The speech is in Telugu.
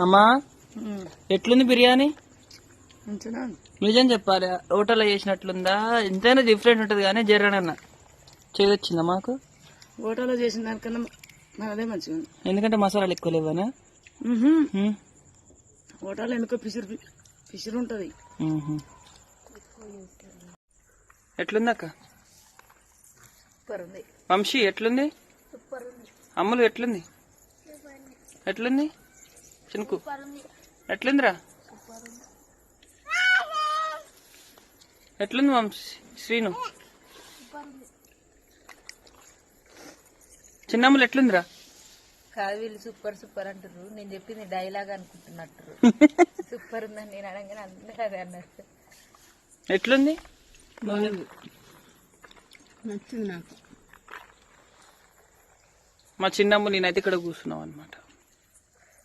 అమ్మా ఎట్లుంది బిర్యానీ? నిజం చెప్పాలి, హోటల్లో చేసినట్లుందా? ఎంతైనా డిఫరెంట్ ఉంటది కానీ జర్రనన్న చేయొచ్చిందా మాకు? హోటల్లో చేసిన దానికన్నా మనదే మంచిగా ఉంది. ఎందుకంటే మసాలాలు ఎక్కువ లేవనా? హోటల్లో ఎందుకో పిసిరు ఉంటది. ఎట్లుంది అక్క? వంశీ ఎట్లుంది? అమ్ములు ఎట్లుంది? ఎట్లుంది చినుకు? ఎట్లుందిరా? ఎట్లుంది వంశీ? శ్రీను చిన్నమ్ములు ఎట్లుందిరా? కాదు, వీళ్ళు సూపర్ సూపర్ అంటారు. నేను చెప్పింది డైలాగ్ అనుకుంటున్నట్టు. సూపర్ ఉందని నేను అనగానే అందరూ అదే అన్నారు. ఎట్లుంది? నచ్చింది నాకు. మా చిన్నమ్మ నేనైతే ఇక్కడ కూర్చున్నాం అనమాట.